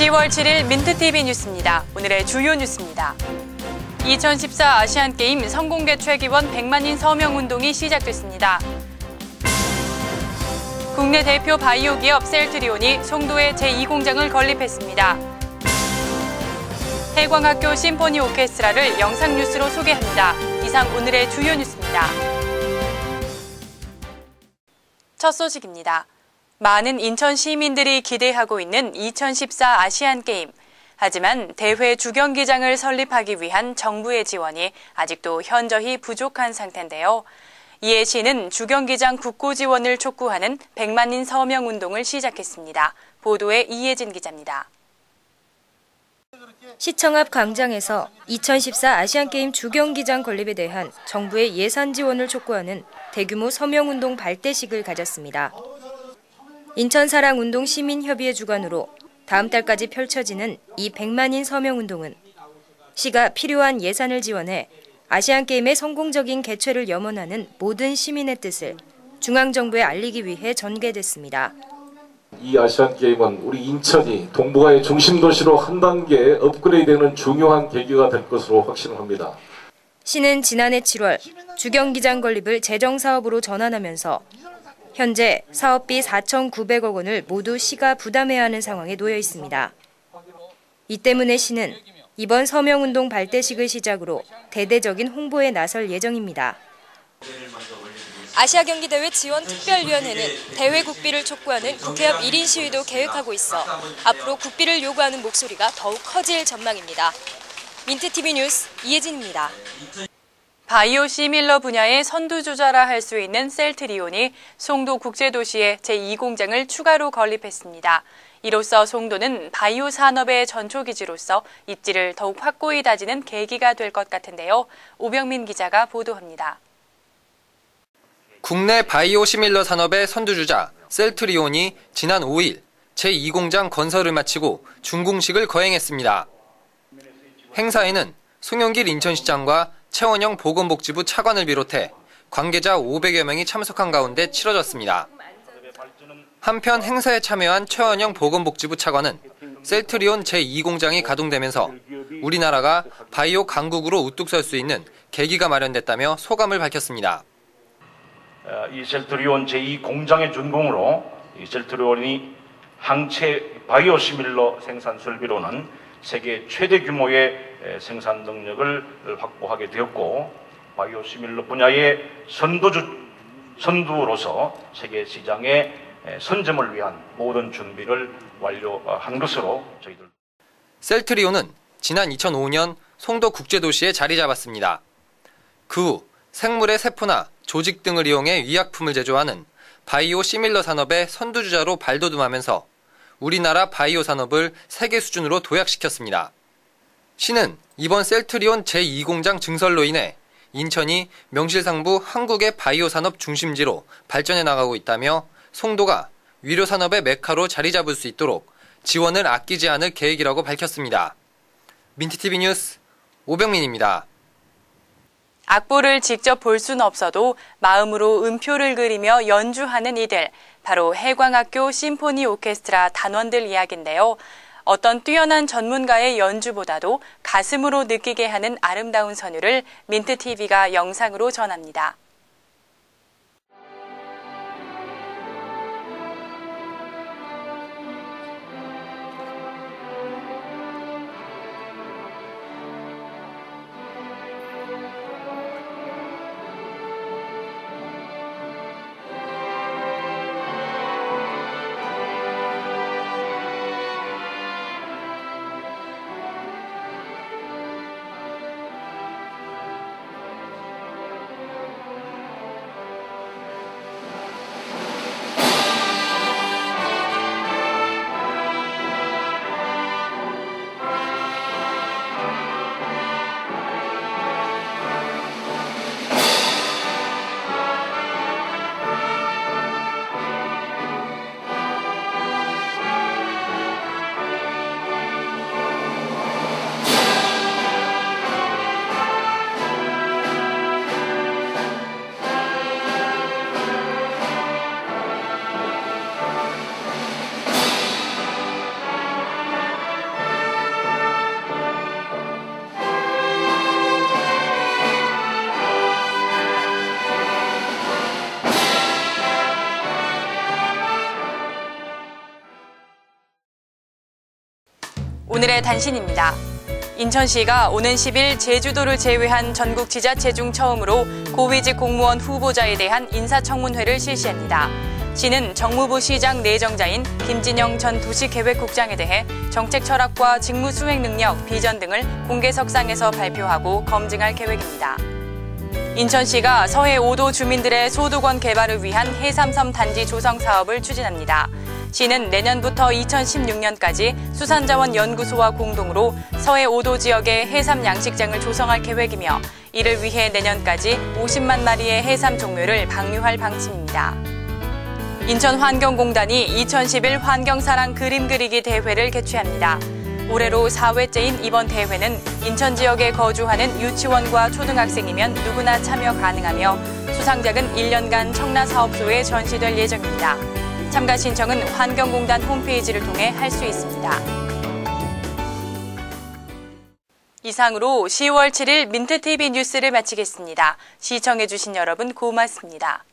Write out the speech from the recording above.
10월 7일 민트TV 뉴스입니다. 오늘의 주요 뉴스입니다. 2014 아시안게임 성공개최 기원 100만인 서명운동이 시작됐습니다. 국내 대표 바이오 기업 셀트리온이 송도에 제2공장을 건립했습니다. 해광학교 심포니 오케스트라를 영상 뉴스로 소개합니다. 이상 오늘의 주요 뉴스입니다. 첫 소식입니다. 많은 인천 시민들이 기대하고 있는 2014 아시안게임. 하지만 대회 주경기장을 설립하기 위한 정부의 지원이 아직도 현저히 부족한 상태인데요. 이에 시는 주경기장 국고 지원을 촉구하는 100만인 서명운동을 시작했습니다. 보도에 이혜진 기자입니다. 시청 앞 광장에서 2014 아시안게임 주경기장 건립에 대한 정부의 예산 지원을 촉구하는 대규모 서명운동 발대식을 가졌습니다. 인천사랑운동 시민협의회 주관으로 다음 달까지 펼쳐지는 이 100만인 서명운동은 시가 필요한 예산을 지원해 아시안게임의 성공적인 개최를 염원하는 모든 시민의 뜻을 중앙정부에 알리기 위해 전개됐습니다. 이 아시안게임은 우리 인천이 동북아의 중심 도시로 한 단계 업그레이드되는 중요한 계기가 될 것으로 확신합니다. 시는 지난해 7월 주경기장 건립을 재정사업으로 전환하면서 현재 사업비 4,900억 원을 모두 시가 부담해야 하는 상황에 놓여 있습니다. 이 때문에 시는 이번 서명운동 발대식을 시작으로 대대적인 홍보에 나설 예정입니다. 아시아경기대회 지원특별위원회는 대회 국비를 촉구하는 국회 앞 1인 시위도 계획하고 있어 앞으로 국비를 요구하는 목소리가 더욱 커질 전망입니다. 민트TV 뉴스 이혜진입니다. 바이오 시밀러 분야의 선두주자라 할 수 있는 셀트리온이 송도 국제도시에 제2공장을 추가로 건립했습니다. 이로써 송도는 바이오 산업의 전초기지로서 입지를 더욱 확고히 다지는 계기가 될 것 같은데요. 오병민 기자가 보도합니다. 국내 바이오 시밀러 산업의 선두주자 셀트리온이 지난 5일 제2공장 건설을 마치고 준공식을 거행했습니다. 행사에는 송영길 인천시장과 최원영 보건복지부 차관을 비롯해 관계자 500여 명이 참석한 가운데 치러졌습니다. 한편 행사에 참여한 최원영 보건복지부 차관은 셀트리온 제2공장이 가동되면서 우리나라가 바이오 강국으로 우뚝 설 수 있는 계기가 마련됐다며 소감을 밝혔습니다. 이 셀트리온 제2공장의 준공으로 이 셀트리온이 항체 바이오 시밀러 생산 설비로는 세계 최대 규모의 생산 능력을 확보하게 되었고 바이오 시밀러 분야의 선두로서 세계 시장의 선점을 위한 모든 준비를 완료한 것으로 저희들. 셀트리온은 지난 2005년 송도 국제도시에 자리 잡았습니다. 그 후 생물의 세포나 조직 등을 이용해 의약품을 제조하는 바이오 시밀러 산업의 선두주자로 발돋움하면서 우리나라 바이오 산업을 세계 수준으로 도약시켰습니다. 시는 이번 셀트리온 제2공장 증설로 인해 인천이 명실상부 한국의 바이오 산업 중심지로 발전해 나가고 있다며 송도가 위료 산업의 메카로 자리 잡을 수 있도록 지원을 아끼지 않을 계획이라고 밝혔습니다. 민트TV 뉴스 오병민입니다. 악보를 직접 볼 수는 없어도 마음으로 음표를 그리며 연주하는 이들, 바로 해광학교 심포니 오케스트라 단원들 이야기인데요. 어떤 뛰어난 전문가의 연주보다도 가슴으로 느끼게 하는 아름다운 선율을 민트TV가 영상으로 전합니다. 오늘의 단신입니다. 인천시가 오는 10일 제주도를 제외한 전국 지자체 중 처음으로 고위직 공무원 후보자에 대한 인사청문회를 실시합니다. 시는 정무부 시장 내정자인 김진영 전 도시계획국장에 대해 정책 철학과 직무 수행 능력, 비전 등을 공개석상에서 발표하고 검증할 계획입니다. 인천시가 서해 5도 주민들의 소득원 개발을 위한 해삼섬 단지 조성 사업을 추진합니다. 시는 내년부터 2016년까지 수산자원연구소와 공동으로 서해 5도 지역에 해삼 양식장을 조성할 계획이며 이를 위해 내년까지 50만 마리의 해삼 종류를 방류할 방침입니다. 인천환경공단이 2011 환경사랑 그림 그리기 대회를 개최합니다. 올해로 4회째인 이번 대회는 인천 지역에 거주하는 유치원과 초등학생이면 누구나 참여 가능하며 수상작은 1년간 청라사업소에 전시될 예정입니다. 참가 신청은 환경공단 홈페이지를 통해 할 수 있습니다. 이상으로 10월 7일 민트TV 뉴스를 마치겠습니다. 시청해주신 여러분 고맙습니다.